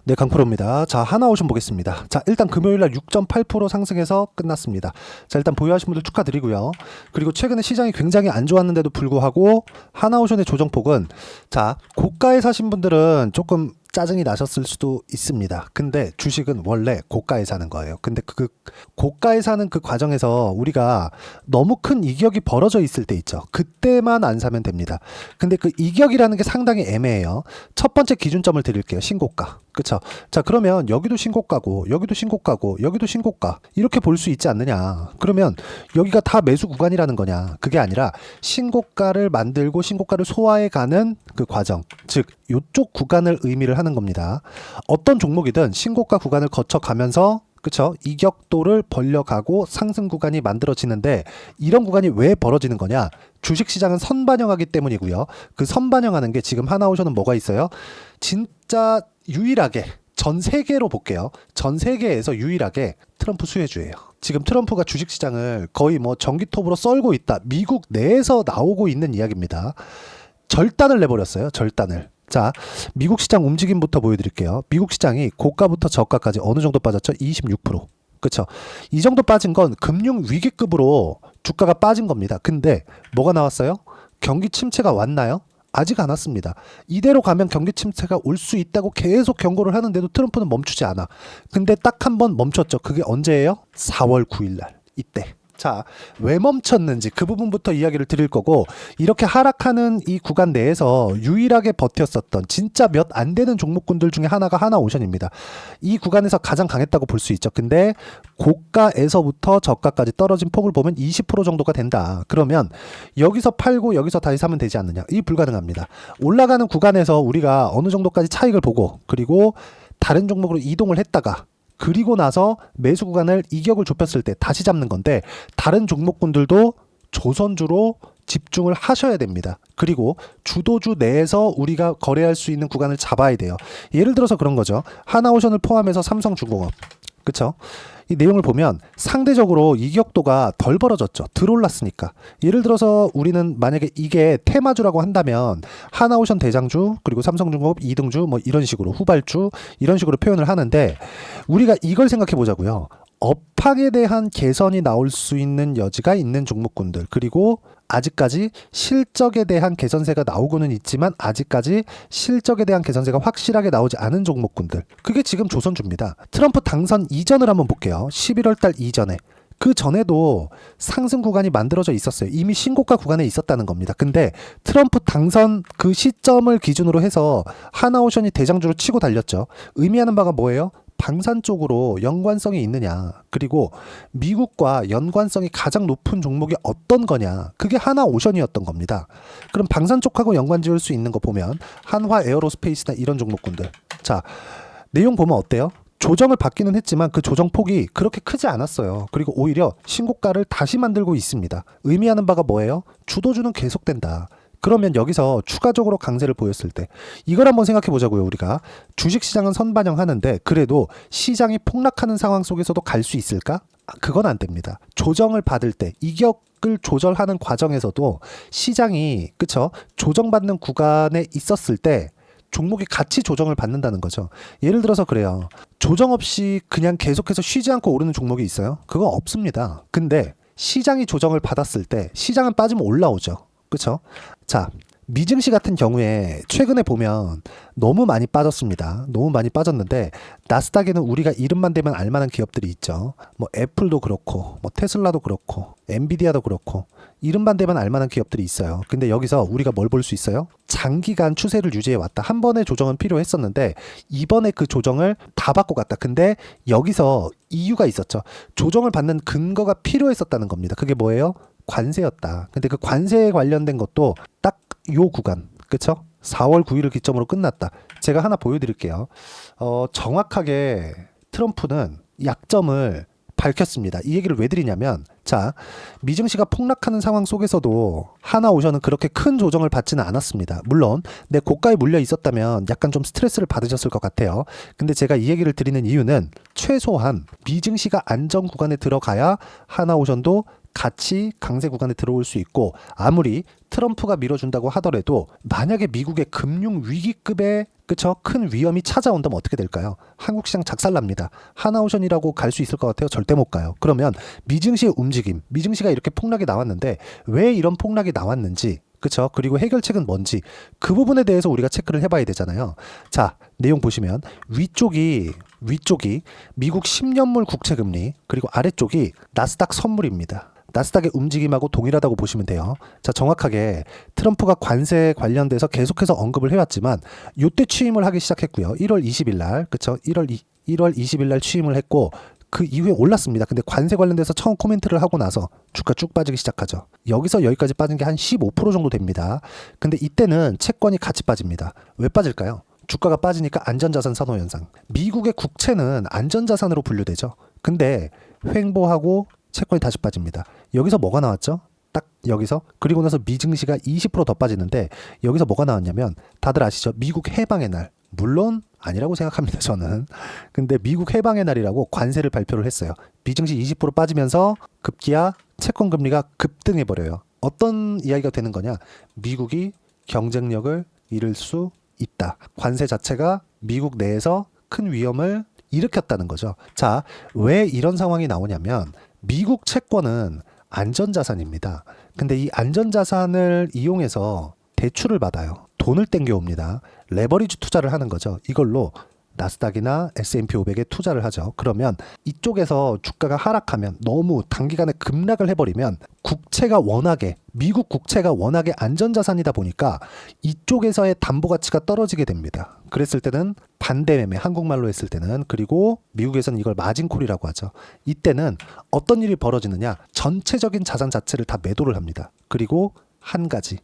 네, 강프로입니다. 자, 하나오션 보겠습니다. 자, 일단 금요일날 6.8% 상승해서 끝났습니다. 자, 일단 보유하신 분들 축하드리고요. 그리고 최근에 시장이 굉장히 안 좋았는데도 불구하고 하나오션의 조정폭은, 자, 고가에 사신 분들은 조금 짜증이 나셨을 수도 있습니다. 근데 주식은 원래 고가에 사는 거예요. 근데 그 고가에 사는 그 과정에서 우리가 너무 큰 이격이 벌어져 있을 때 있죠. 그때만 안 사면 됩니다. 근데 그 이격이라는 게 상당히 애매해요. 첫 번째 기준점을 드릴게요. 신고가. 그쵸? 자, 그러면 여기도 신고가고 여기도 신고가고 여기도 신고가 이렇게 볼 수 있지 않느냐. 그러면 여기가 다 매수 구간이라는 거냐. 그게 아니라 신고가를 만들고 신고가를 소화해 가는 그 과정, 즉 이쪽 구간을 의미를 하는 겁니다. 어떤 종목이든 신고가 구간을 거쳐가면서, 그쵸, 이격도를 벌려가고 상승 구간이 만들어지는데, 이런 구간이 왜 벌어지는 거냐. 주식시장은 선반영하기 때문이고요. 그 선반영하는 게 지금 하나오션은 뭐가 있어요? 진짜 유일하게 전 세계로 볼게요. 전 세계에서 유일하게 트럼프 수혜주예요. 지금 트럼프가 주식시장을 거의 뭐 전기톱으로 썰고 있다. 미국 내에서 나오고 있는 이야기입니다. 절단을 내버렸어요. 절단을. 자, 미국 시장 움직임부터 보여드릴게요. 미국 시장이 고가부터 저가까지 어느 정도 빠졌죠? 26%. 그쵸? 이 정도 빠진 건 금융 위기급으로 주가가 빠진 겁니다. 근데 뭐가 나왔어요? 경기 침체가 왔나요? 아직 안 왔습니다. 이대로 가면 경기 침체가 올 수 있다고 계속 경고를 하는데도 트럼프는 멈추지 않아. 근데 딱 한 번 멈췄죠. 그게 언제예요? 4월 9일 날. 이때. 자, 왜 멈췄는지 그 부분부터 이야기를 드릴 거고, 이렇게 하락하는 이 구간 내에서 유일하게 버텼었던 진짜 몇 안 되는 종목군들 중에 하나가 하나오션입니다. 이 구간에서 가장 강했다고 볼 수 있죠. 근데 고가에서부터 저가까지 떨어진 폭을 보면 20% 정도가 된다. 그러면 여기서 팔고 여기서 다시 사면 되지 않느냐. 이 불가능합니다. 올라가는 구간에서 우리가 어느 정도까지 차익을 보고, 그리고 다른 종목으로 이동을 했다가, 그리고 나서 매수 구간을 이격을 좁혔을 때 다시 잡는 건데, 다른 종목군들도 조선주로 집중을 하셔야 됩니다. 그리고 주도주 내에서 우리가 거래할 수 있는 구간을 잡아야 돼요. 예를 들어서 그런 거죠. 하나오션을 포함해서 삼성중공업. 그쵸? 이 내용을 보면 상대적으로 이격도가 덜 벌어졌죠. 덜 올랐으니까. 예를 들어서 우리는 만약에 이게 테마주라고 한다면 하나오션 대장주, 그리고 삼성중공업 2등주, 뭐 이런 식으로 후발주, 이런 식으로 표현을 하는데, 우리가 이걸 생각해 보자고요. 업황에 대한 개선이 나올 수 있는 여지가 있는 종목군들, 그리고 아직까지 실적에 대한 개선세가 나오고는 있지만 아직까지 실적에 대한 개선세가 확실하게 나오지 않은 종목군들, 그게 지금 조선주입니다. 트럼프 당선 이전을 한번 볼게요. 11월 달 이전에. 그 전에도 상승 구간이 만들어져 있었어요. 이미 신고가 구간에 있었다는 겁니다. 근데 트럼프 당선 그 시점을 기준으로 해서 하나오션이 대장주로 치고 달렸죠. 의미하는 바가 뭐예요? 방산 쪽으로 연관성이 있느냐, 그리고 미국과 연관성이 가장 높은 종목이 어떤 거냐, 그게 하나오션이었던 겁니다. 그럼 방산 쪽하고 연관 지을 수 있는 거 보면 한화 에어로스페이스나 이런 종목군들. 자, 내용 보면 어때요? 조정을 받기는 했지만 그 조정폭이 그렇게 크지 않았어요. 그리고 오히려 신고가를 다시 만들고 있습니다. 의미하는 바가 뭐예요? 주도주는 계속된다. 그러면 여기서 추가적으로 강세를 보였을 때 이걸 한번 생각해 보자고요. 우리가 주식시장은 선반영하는데 그래도 시장이 폭락하는 상황 속에서도 갈 수 있을까? 그건 안 됩니다. 조정을 받을 때 이격을 조절하는 과정에서도 시장이, 그쵸, 조정받는 구간에 있었을 때 종목이 같이 조정을 받는다는 거죠. 예를 들어서 그래요. 조정 없이 그냥 계속해서 쉬지 않고 오르는 종목이 있어요? 그거 없습니다. 근데 시장이 조정을 받았을 때 시장은 빠지면 올라오죠. 그쵸? 자, 미증시 같은 경우에 최근에 보면 너무 많이 빠졌습니다. 너무 많이 빠졌는데 나스닥에는 우리가 이름만 대면 알만한 기업들이 있죠. 뭐 애플도 그렇고, 뭐 테슬라도 그렇고, 엔비디아도 그렇고, 이름만 대면 알만한 기업들이 있어요. 근데 여기서 우리가 뭘 볼 수 있어요? 장기간 추세를 유지해 왔다. 한 번의 조정은 필요했었는데 이번에 그 조정을 다 받고 갔다. 근데 여기서 이유가 있었죠. 조정을 받는 근거가 필요했었다는 겁니다. 그게 뭐예요? 관세였다. 근데 그 관세에 관련된 것도 딱 요 구간, 그쵸? 4월 9일을 기점으로 끝났다. 제가 하나 보여드릴게요. 정확하게 트럼프는 약점을 밝혔습니다. 이 얘기를 왜 드리냐면, 자, 미증시가 폭락하는 상황 속에서도 하나오션은 그렇게 큰 조정을 받지는 않았습니다. 물론 내 고가에 물려 있었다면 약간 좀 스트레스를 받으셨을 것 같아요. 근데 제가 이 얘기를 드리는 이유는 최소한 미증시가 안정 구간에 들어가야 하나오션도 같이 강세 구간에 들어올 수 있고, 아무리 트럼프가 밀어준다고 하더라도 만약에 미국의 금융 위기급의 그쵸? 큰 위험이 찾아온다면 어떻게 될까요? 한국 시장 작살납니다. 하나오션이라고 갈 수 있을 것 같아요? 절대 못 가요. 그러면 미증시의 움직임, 미증시가 이렇게 폭락이 나왔는데 왜 이런 폭락이 나왔는지, 그쵸? 그리고 해결책은 뭔지 그 부분에 대해서 우리가 체크를 해봐야 되잖아요. 자, 내용 보시면 위쪽이 미국 10년물 국채금리, 그리고 아래쪽이 나스닥 선물입니다. 나스닥의 움직임하고 동일하다고 보시면 돼요. 자, 정확하게 트럼프가 관세 관련돼서 계속해서 언급을 해왔지만 요때 취임을 하기 시작했고요. 1월 20일 날, 그쵸? 1월 20일 날 취임을 했고 그 이후에 올랐습니다. 근데 관세 관련돼서 처음 코멘트를 하고 나서 주가 쭉 빠지기 시작하죠. 여기서 여기까지 빠진 게 한 15% 정도 됩니다. 근데 이때는 채권이 같이 빠집니다. 왜 빠질까요? 주가가 빠지니까 안전자산 선호 현상. 미국의 국채는 안전자산으로 분류되죠. 근데 횡보하고 채권이 다시 빠집니다. 여기서 뭐가 나왔죠? 딱 여기서. 그리고 나서 미증시가 20% 더 빠지는데 여기서 뭐가 나왔냐면 다들 아시죠? 미국 해방의 날. 물론 아니라고 생각합니다, 저는. 근데 미국 해방의 날이라고 관세를 발표를 했어요. 미증시 20% 빠지면서 급기야 채권 금리가 급등해 버려요. 어떤 이야기가 되는 거냐? 미국이 경쟁력을 잃을 수 있다. 관세 자체가 미국 내에서 큰 위험을 일으켰다는 거죠. 자, 왜 이런 상황이 나오냐면 미국 채권은 안전자산입니다. 근데 이 안전자산을 이용해서 대출을 받아요. 돈을 땡겨옵니다. 레버리지 투자를 하는 거죠. 이걸로 나스닥이나 S&P 500에 투자를 하죠. 그러면 이쪽에서 주가가 하락하면 너무 단기간에 급락을 해버리면 미국 국채가 워낙에 안전자산이다 보니까 이쪽에서의 담보 가치가 떨어지게 됩니다. 그랬을 때는 반대 매매, 한국말로 했을 때는, 그리고 미국에서는 이걸 마진콜이라고 하죠. 이때는 어떤 일이 벌어지느냐? 전체적인 자산 자체를 다 매도를 합니다. 그리고 한 가지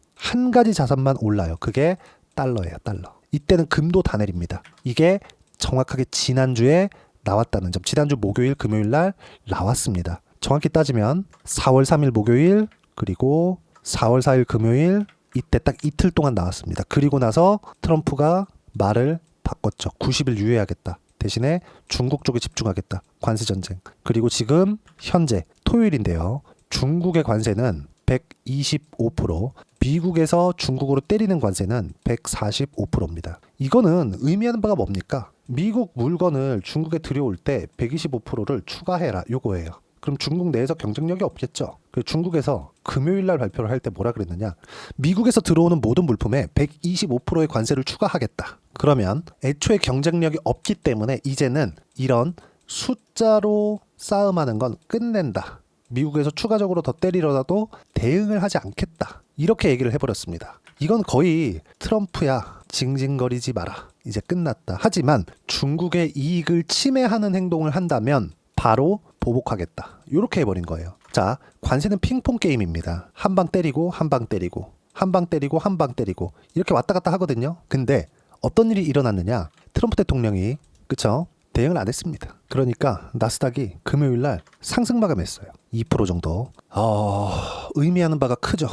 자산만 올라요. 그게 달러예요, 달러. 이때는 금도 다 내립니다. 이게 정확하게 지난주에 나왔다는 점. 지난주 목요일, 금요일 날 나왔습니다. 정확히 따지면 4월 3일 목요일, 그리고 4월 4일 금요일, 이때 딱 이틀 동안 나왔습니다. 그리고 나서 트럼프가 말을 바꿨죠. 90일 유예하겠다. 대신에 중국 쪽에 집중하겠다. 관세 전쟁. 그리고 지금 현재 토요일인데요. 중국의 관세는 125%, 미국에서 중국으로 때리는 관세는 145%입니다. 이거는 의미하는 바가 뭡니까? 미국 물건을 중국에 들여올 때 125%를 추가해라, 요거예요. 그럼 중국 내에서 경쟁력이 없겠죠. 중국에서 금요일 날 발표를 할 때 뭐라 그랬느냐? 미국에서 들어오는 모든 물품에 125%의 관세를 추가하겠다. 그러면 애초에 경쟁력이 없기 때문에 이제는 이런 숫자로 싸움하는 건 끝낸다. 미국에서 추가적으로 더 때리더라도 대응을 하지 않겠다. 이렇게 얘기를 해버렸습니다. 이건 거의 트럼프야, 징징거리지 마라. 이제 끝났다. 하지만 중국의 이익을 침해하는 행동을 한다면 바로 보복하겠다. 이렇게 해버린 거예요. 자, 관세는 핑퐁 게임입니다. 한 방 때리고 한 방 때리고 한 방 때리고 한 방 때리고 이렇게 왔다 갔다 하거든요. 근데 어떤 일이 일어났느냐? 트럼프 대통령이, 그쵸? 대응을 안 했습니다. 그러니까 나스닥이 금요일 날 상승 마감했어요. 2% 정도. 의미하는 바가 크죠.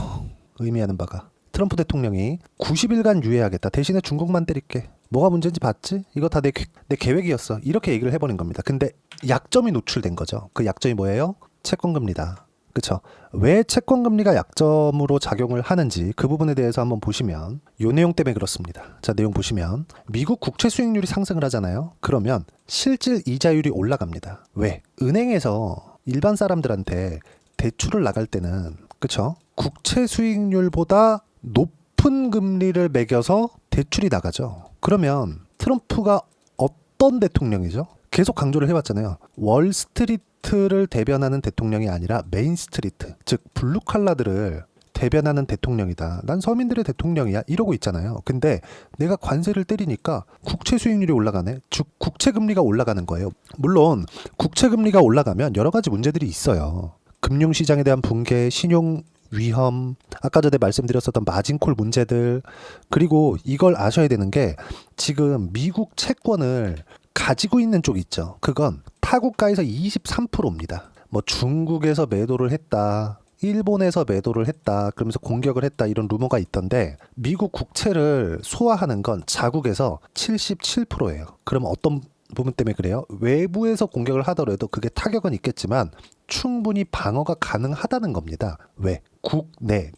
의미하는 바가. 트럼프 대통령이 90일간 유예하겠다. 대신에 중국만 때릴게. 뭐가 문제인지 봤지? 이거 다 내 계획이었어. 이렇게 얘기를 해버린 겁니다. 근데 약점이 노출된 거죠. 그 약점이 뭐예요? 채권금리다. 그쵸? 왜 채권금리가 약점으로 작용을 하는지 그 부분에 대해서 한번 보시면 요 내용 때문에 그렇습니다. 자, 내용 보시면 미국 국채 수익률이 상승을 하잖아요. 그러면 실질 이자율이 올라갑니다. 왜? 은행에서 일반 사람들한테 대출을 나갈 때는, 그쵸? 국채 수익률보다 높은 금리를 매겨서 대출이 나가죠. 그러면 트럼프가 어떤 대통령이죠? 계속 강조를 해왔잖아요. 월스트리트를 대변하는 대통령이 아니라 메인스트리트, 즉 블루칼라들을 대변하는 대통령이다. 난 서민들의 대통령이야. 이러고 있잖아요. 근데 내가 관세를 때리니까 국채 수익률이 올라가네. 즉 국채 금리가 올라가는 거예요. 물론 국채 금리가 올라가면 여러 가지 문제들이 있어요. 금융시장에 대한 붕괴, 신용 위험, 아까 전에 말씀드렸었던 마진콜 문제들, 그리고 이걸 아셔야 되는 게 지금 미국 채권을 가지고 있는 쪽 있죠. 그건 타국가에서 23%입니다. 뭐 중국에서 매도를 했다, 일본에서 매도를 했다, 그러면서 공격을 했다, 이런 루머가 있던데 미국 국채를 소화하는 건 자국에서 77%예요. 그럼 어떤 부분 때문에 그래요? 외부에서 공격을 하더라도 그게 타격은 있겠지만 충분히 방어가 가능하다는 겁니다. 왜?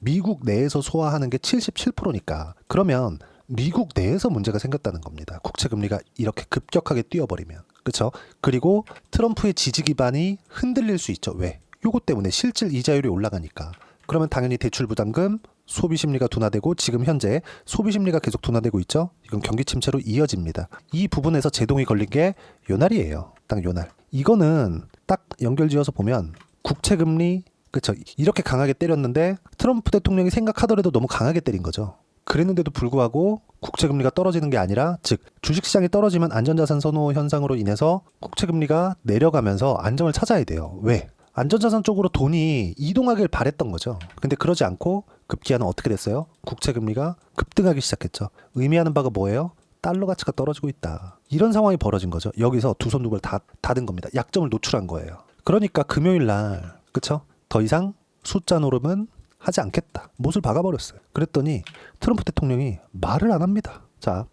미국 내에서 소화하는 게 77%니까. 그러면 미국 내에서 문제가 생겼다는 겁니다. 국채 금리가 이렇게 급격하게 뛰어버리면. 그렇죠? 그리고 트럼프의 지지 기반이 흔들릴 수 있죠. 왜? 요거 때문에 실질 이자율이 올라가니까. 그러면 당연히 대출 부담금, 소비 심리가 둔화되고 지금 현재 소비 심리가 계속 둔화되고 있죠. 이건 경기 침체로 이어집니다. 이 부분에서 제동이 걸린 게 요 날이에요. 딱 요 날. 이거는 딱 연결지어서 보면 국채 금리 그렇죠. 이렇게 강하게 때렸는데 트럼프 대통령이 생각하더라도 너무 강하게 때린 거죠. 그랬는데도 불구하고 국채 금리가 떨어지는 게 아니라 즉 주식시장이 떨어지면 안전자산 선호 현상으로 인해서 국채 금리가 내려가면서 안정을 찾아야 돼요. 왜? 안전자산 쪽으로 돈이 이동하길 바랬던 거죠. 근데 그러지 않고 급기야는 어떻게 됐어요? 국채 금리가 급등하기 시작했죠. 의미하는 바가 뭐예요? 달러 가치가 떨어지고 있다. 이런 상황이 벌어진 거죠. 여기서 두 손 두 발 다 닫은 겁니다. 약점을 노출한 거예요. 그러니까 금요일 날 그쵸? 더 이상 숫자 노름은 하지 않겠다. 못을 박아버렸어요. 그랬더니 트럼프 대통령이 말을 안 합니다. 자,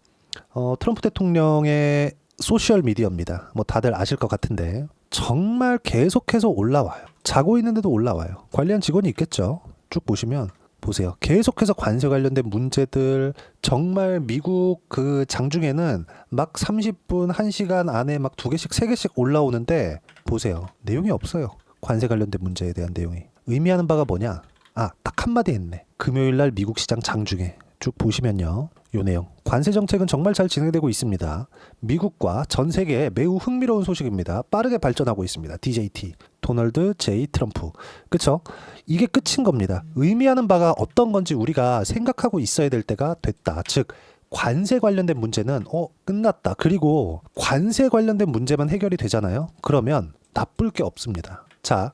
트럼프 대통령의 소셜 미디어입니다. 뭐 다들 아실 것 같은데 정말 계속해서 올라와요. 자고 있는데도 올라와요. 관리한 직원이 있겠죠. 쭉 보시면 보세요. 계속해서 관세 관련된 문제들 정말 미국 그 장중에는 막 30분, 1시간 안에 막 2개씩, 3개씩 올라오는데 보세요. 내용이 없어요. 관세 관련된 문제에 대한 내용이. 의미하는 바가 뭐냐? 아, 딱 한마디 했네. 금요일 날 미국 시장 장중에 쭉 보시면요. 요 내용. 관세 정책은 정말 잘 진행되고 있습니다. 미국과 전 세계에 매우 흥미로운 소식입니다. 빠르게 발전하고 있습니다. DJT. 도널드 J. 트럼프. 그쵸? 이게 끝인 겁니다. 의미하는 바가 어떤 건지 우리가 생각하고 있어야 될 때가 됐다. 즉, 관세 관련된 문제는 끝났다. 그리고 관세 관련된 문제만 해결이 되잖아요. 그러면 나쁠 게 없습니다. 자,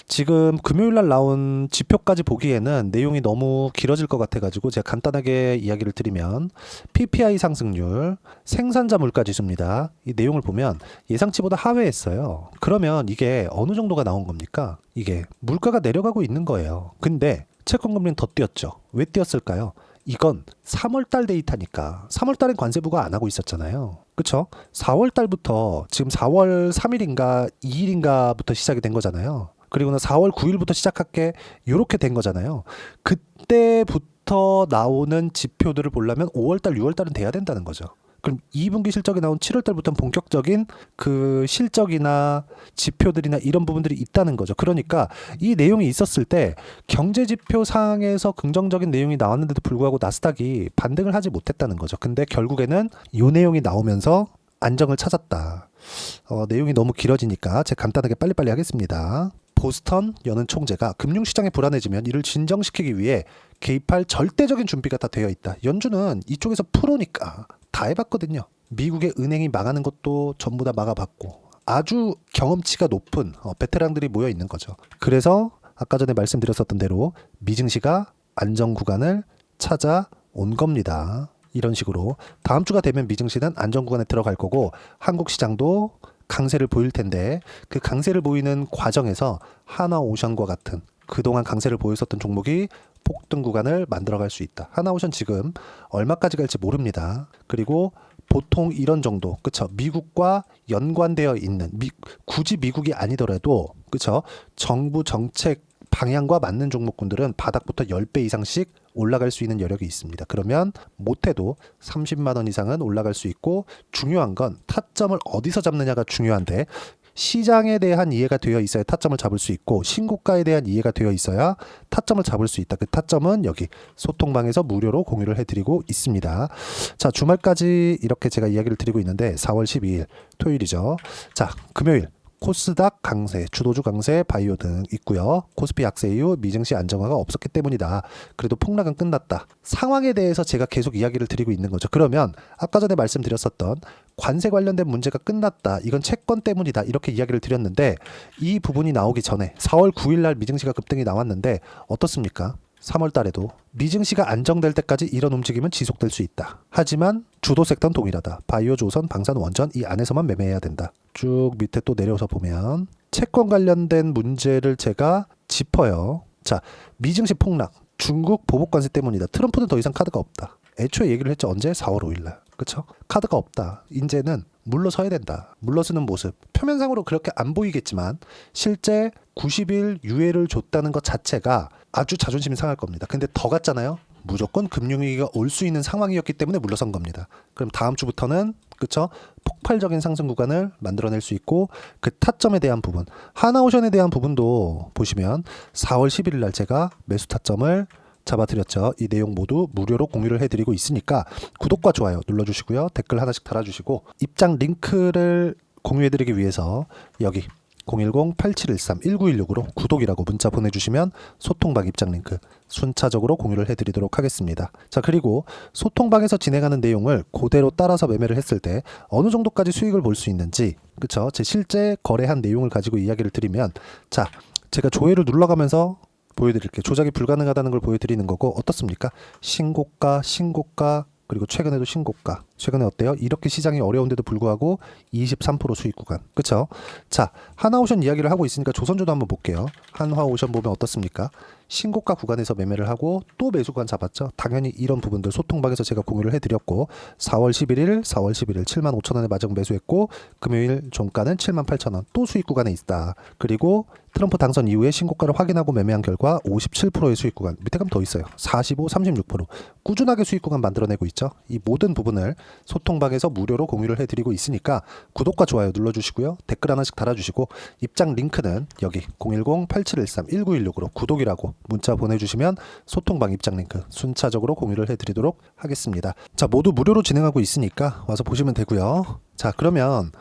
지금 금요일 날 나온 지표까지 보기에는 내용이 너무 길어질 것 같아가지고 제가 간단하게 이야기를 드리면 PPI 상승률, 생산자 물가 지수입니다. 이 내용을 보면 예상치보다 하회했어요. 그러면 이게 어느 정도가 나온 겁니까? 이게 물가가 내려가고 있는 거예요. 근데 채권금리는 더 뛰었죠. 왜 뛰었을까요? 이건 3월달 데이터니까 3월달엔 관세부가 안 하고 있었잖아요. 그쵸? 4월달부터 지금 4월 3일인가 2일인가부터 시작이 된 거잖아요. 그리고는 4월 9일부터 시작할게 요렇게 된 거잖아요. 그때부터 나오는 지표들을 보려면 5월달, 6월달은 돼야 된다는 거죠. 그럼 2분기 실적이 나온 7월달부터는 본격적인 그 실적이나 지표들이나 이런 부분들이 있다는 거죠. 그러니까 이 내용이 있었을 때 경제지표 상에서 긍정적인 내용이 나왔는데도 불구하고 나스닥이 반등을 하지 못했다는 거죠. 근데 결국에는 이 내용이 나오면서 안정을 찾았다. 내용이 너무 길어지니까 제가 간단하게 빨리빨리 하겠습니다. 보스턴 여는 총재가 금융시장이 불안해지면 이를 진정시키기 위해 개입할 절대적인 준비가 다 되어 있다. 연준은 이쪽에서 프로니까 다 해봤거든요. 미국의 은행이 망하는 것도 전부 다 막아봤고 아주 경험치가 높은 베테랑들이 모여 있는 거죠. 그래서 아까 전에 말씀드렸었던 대로 미증시가 안정 구간을 찾아온 겁니다. 이런 식으로 다음 주가 되면 미증시는 안정 구간에 들어갈 거고 한국 시장도 강세를 보일 텐데 그 강세를 보이는 과정에서 하나오션과 같은 그동안 강세를 보였었던 종목이 폭등 구간을 만들어갈 수 있다. 하나오션 지금 얼마까지 갈지 모릅니다. 그리고 보통 이런 정도, 그쵸? 미국과 연관되어 있는 굳이 미국이 아니더라도, 그쵸? 정부 정책 방향과 맞는 종목군들은 바닥부터 10배 이상씩 올라갈 수 있는 여력이 있습니다. 그러면 못해도 30만 원 이상은 올라갈 수 있고 중요한 건 타점을 어디서 잡느냐가 중요한데 시장에 대한 이해가 되어 있어야 타점을 잡을 수 있고 신고가에 대한 이해가 되어 있어야 타점을 잡을 수 있다. 그 타점은 여기 소통방에서 무료로 공유를 해드리고 있습니다. 자, 주말까지 이렇게 제가 이야기를 드리고 있는데 4월 12일 토요일이죠. 자, 금요일 코스닥 강세, 주도주 강세, 바이오 등 있고요. 코스피 약세 이후 미증시 안정화가 없었기 때문이다. 그래도 폭락은 끝났다. 상황에 대해서 제가 계속 이야기를 드리고 있는 거죠. 그러면 아까 전에 말씀드렸었던 관세 관련된 문제가 끝났다. 이건 채권 때문이다. 이렇게 이야기를 드렸는데 이 부분이 나오기 전에 4월 9일 날 미증시가 급등이 나왔는데 어떻습니까? 3월 달에도 미증시가 안정될 때까지 이런 움직임은 지속될 수 있다. 하지만 주도 섹터는 동일하다. 바이오, 조선, 방산, 원전 이 안에서만 매매해야 된다. 쭉 밑에 또 내려서 보면 채권 관련된 문제를 제가 짚어요. 자, 미증시 폭락, 중국 보복관세 때문이다. 트럼프는 더 이상 카드가 없다. 애초에 얘기를 했죠. 언제? 4월 5일 날. 그쵸? 카드가 없다. 이제는 물러서야 된다. 물러서는 모습. 표면상으로 그렇게 안 보이겠지만 실제 90일 유예를 줬다는 것 자체가 아주 자존심이 상할 겁니다. 근데 더 갔잖아요. 무조건 금융위기가 올 수 있는 상황이었기 때문에 물러선 겁니다. 그럼 다음 주부터는 그쵸? 폭발적인 상승 구간을 만들어낼 수 있고 그 타점에 대한 부분, 하나오션에 대한 부분도 보시면 4월 11일 날 제가 매수 타점을 잡아드렸죠. 이 내용 모두 무료로 공유를 해드리고 있으니까 구독과 좋아요 눌러주시고요. 댓글 하나씩 달아주시고 입장 링크를 공유해드리기 위해서 여기 010-8713-1916으로 구독이라고 문자 보내주시면 소통방 입장 링크 순차적으로 공유를 해드리도록 하겠습니다. 자, 그리고 소통방에서 진행하는 내용을 그대로 따라서 매매를 했을 때 어느 정도까지 수익을 볼 수 있는지, 그쵸? 제 실제 거래한 내용을 가지고 이야기를 드리면, 자, 제가 조회를 눌러가면서 보여드릴게요. 조작이 불가능하다는 걸 보여드리는 거고, 어떻습니까? 신고가, 신고가, 그리고 최근에도 신고가. 최근에 어때요? 이렇게 시장이 어려운데도 불구하고 23% 수익 구간. 그쵸? 자, 한화오션 이야기를 하고 있으니까 조선주도 한번 볼게요. 한화오션 보면 어떻습니까? 신고가 구간에서 매매를 하고 또 매수 구간 잡았죠. 당연히 이런 부분들 소통방에서 제가 공유를 해드렸고 4월 11일 75,000원에 마저 매수했고 금요일 종가는 78,000원 또 수익 구간에 있다. 그리고 트럼프 당선 이후에 신고가를 확인하고 매매한 결과 57%의 수익 구간, 밑에 가면 더 있어요. 45, 36% 꾸준하게 수익 구간 만들어내고 있죠. 이 모든 부분을 소통방에서 무료로 공유를 해드리고 있으니까 구독과 좋아요 눌러주시고요. 댓글 하나씩 달아주시고 입장 링크는 여기 010-8713-1916으로 구독이라고 문자 보내주시면 소통방 입장 링크 순차적으로 공유를 해드리도록 하겠습니다. 자, 모두 무료로 진행하고 있으니까 와서 보시면 되고요. 자, 그러면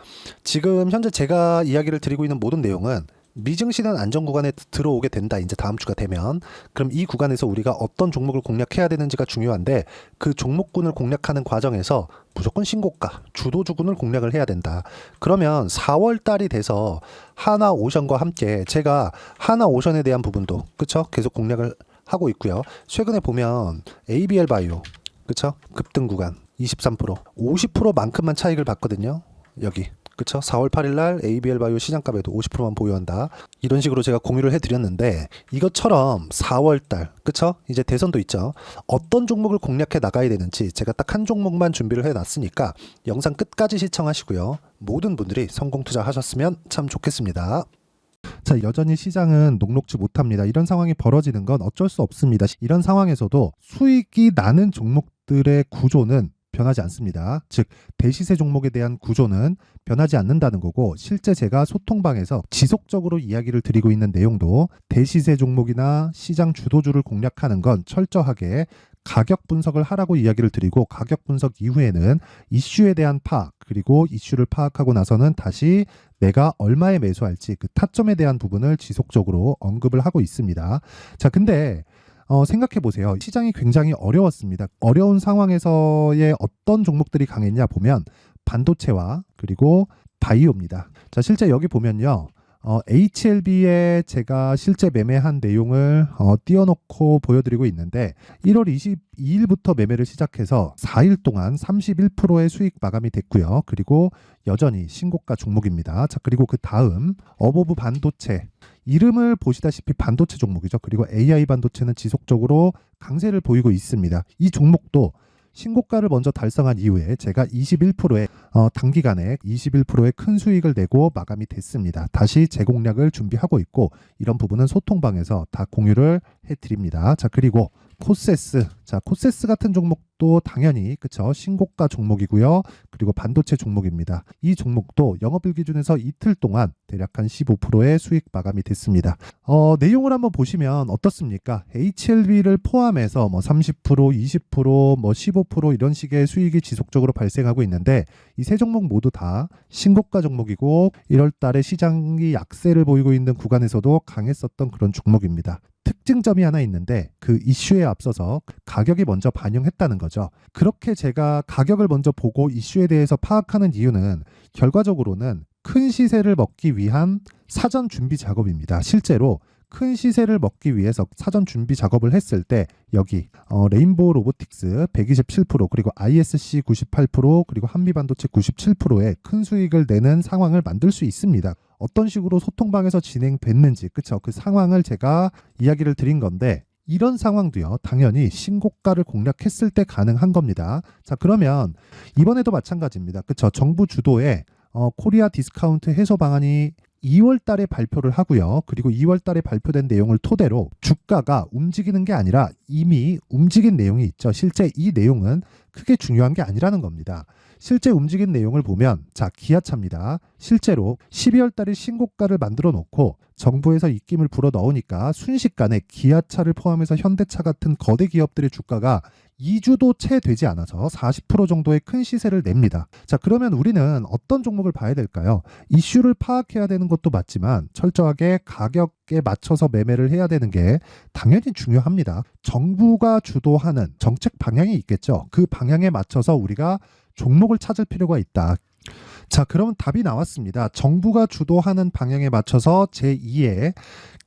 지금 현재 제가 이야기를 드리고 있는 모든 내용은 미증시는 안전 구간에 들어오게 된다. 이제 다음 주가 되면 그럼 이 구간에서 우리가 어떤 종목을 공략해야 되는지가 중요한데 그 종목군을 공략하는 과정에서 무조건 신고가, 주도주군을 공략을 해야 된다. 그러면 4월 달이 돼서 하나오션과 함께 제가 하나오션에 대한 부분도 그쵸? 계속 공략을 하고 있고요. 최근에 보면 ABL 바이오 그쵸? 급등 구간 23%, 50%만큼만 차익을 봤거든요. 여기. 그쵸? 4월 8일 날 ABL 바이오 시장값에도 50%만 보유한다. 이런 식으로 제가 공유를 해드렸는데 이것처럼 4월 달, 그쵸? 이제 대선도 있죠. 어떤 종목을 공략해 나가야 되는지 제가 딱 한 종목만 준비를 해놨으니까 영상 끝까지 시청하시고요. 모든 분들이 성공 투자하셨으면 참 좋겠습니다. 자, 여전히 시장은 녹록지 못합니다. 이런 상황이 벌어지는 건 어쩔 수 없습니다. 이런 상황에서도 수익이 나는 종목들의 구조는 변하지 않습니다. 즉 대시세 종목에 대한 구조는 변하지 않는다는 거고 실제 제가 소통방에서 지속적으로 이야기를 드리고 있는 내용도 대시세 종목이나 시장 주도주를 공략하는 건 철저하게 가격 분석을 하라고 이야기를 드리고 가격 분석 이후에는 이슈에 대한 파악 그리고 이슈를 파악하고 나서는 다시 내가 얼마에 매수할지 그 타점에 대한 부분을 지속적으로 언급을 하고 있습니다. 자, 근데 생각해 보세요. 시장이 굉장히 어려웠습니다. 어려운 상황에서의 어떤 종목들이 강했냐 보면 반도체와 그리고 바이오입니다. 자, 실제 여기 보면요. HLB에 제가 실제 매매한 내용을 띄워놓고 보여드리고 있는데 1월 22일부터 매매를 시작해서 4일 동안 31%의 수익 마감이 됐고요. 그리고 여전히 신고가 종목입니다. 자, 그리고 그 다음 어보브 반도체 이름을 보시다시피 반도체 종목이죠. 그리고 AI 반도체는 지속적으로 강세를 보이고 있습니다. 이 종목도 신고가를 먼저 달성한 이후에 제가 21%의 단기간에 21%의 큰 수익을 내고 마감이 됐습니다. 다시 재공략을 준비하고 있고 이런 부분은 소통방에서 다 공유를 해드립니다. 자, 그리고 코세스. 자, 코세스 같은 종목도 당연히 그쵸 신고가 종목이고요. 그리고 반도체 종목입니다. 이 종목도 영업일 기준에서 이틀 동안 대략 한 15%의 수익 마감이 됐습니다. 내용을 한번 보시면 어떻습니까? HLB를 포함해서 뭐 30%, 20%, 뭐 15% 이런 식의 수익이 지속적으로 발생하고 있는데 이 세 종목 모두 다 신고가 종목이고 1월 달에 시장이 약세를 보이고 있는 구간에서도 강했었던 그런 종목입니다. 특징점이 하나 있는데 그 이슈에 앞서서 가격이 먼저 반영했다는 거죠. 그렇게 제가 가격을 먼저 보고 이슈에 대해서 파악하는 이유는 결과적으로는 큰 시세를 먹기 위한 사전 준비 작업입니다. 실제로 큰 시세를 먹기 위해서 사전 준비 작업을 했을 때 여기 레인보우 로보틱스 127% 그리고 ISC 98% 그리고 한미반도체 97%의 큰 수익을 내는 상황을 만들 수 있습니다. 어떤 식으로 소통방에서 진행됐는지 그쵸? 그 상황을 제가 이야기를 드린 건데 이런 상황도요 당연히 신고가를 공략했을 때 가능한 겁니다. 자, 그러면 이번에도 마찬가지입니다. 그쵸? 정부 주도의 코리아 디스카운트 해소 방안이 2월 달에 발표를 하고요. 그리고 2월 달에 발표된 내용을 토대로 주가가 움직이는 게 아니라 이미 움직인 내용이 있죠. 실제 이 내용은 크게 중요한 게 아니라는 겁니다. 실제 움직인 내용을 보면 자, 기아차입니다. 실제로 12월 달에 신고가를 만들어 놓고 정부에서 입김을 불어 넣으니까 순식간에 기아차를 포함해서 현대차 같은 거대 기업들의 주가가 2주도 채 되지 않아서 40% 정도의 큰 시세를 냅니다. 자, 그러면 우리는 어떤 종목을 봐야 될까요? 이슈를 파악해야 되는 것도 맞지만 철저하게 가격에 맞춰서 매매를 해야 되는 게 당연히 중요합니다. 정부가 주도하는 정책 방향이 있겠죠. 그 방향에 맞춰서 우리가 종목을 찾을 필요가 있다. 자, 그러면 답이 나왔습니다. 정부가 주도하는 방향에 맞춰서 제2의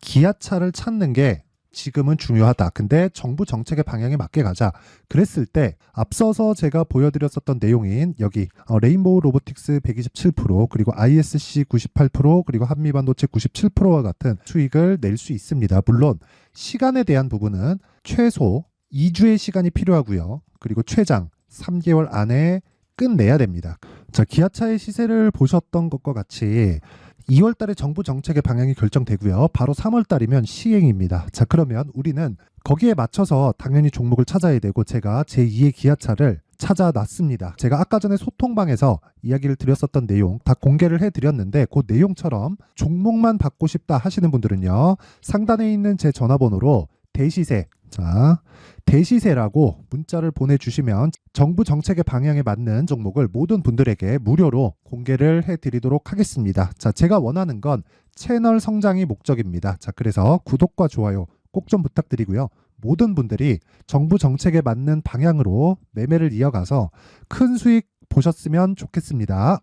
기아차를 찾는 게 지금은 중요하다. 근데 정부 정책의 방향에 맞게 가자. 그랬을 때 앞서서 제가 보여드렸었던 내용인 여기 레인보우 로보틱스 127% 그리고 ISC 98% 그리고 한미반도체 97%와 같은 수익을 낼 수 있습니다. 물론 시간에 대한 부분은 최소 2주의 시간이 필요하고요. 그리고 최장 3개월 안에 끝내야 됩니다. 자, 기아차의 시세를 보셨던 것과 같이 2월 달에 정부 정책의 방향이 결정되고요. 바로 3월 달이면 시행입니다. 자, 그러면 우리는 거기에 맞춰서 당연히 종목을 찾아야 되고 제가 제2의 기아차를 찾아놨습니다. 제가 아까 전에 소통방에서 이야기를 드렸었던 내용 다 공개를 해드렸는데 그 내용처럼 종목만 받고 싶다 하시는 분들은요. 상단에 있는 제 전화번호로 대시세, 자, 대시세라고 문자를 보내주시면 정부 정책의 방향에 맞는 종목을 모든 분들에게 무료로 공개를 해드리도록 하겠습니다. 자, 제가 원하는 건 채널 성장이 목적입니다. 자, 그래서 구독과 좋아요 꼭 좀 부탁드리고요. 모든 분들이 정부 정책에 맞는 방향으로 매매를 이어가서 큰 수익 보셨으면 좋겠습니다.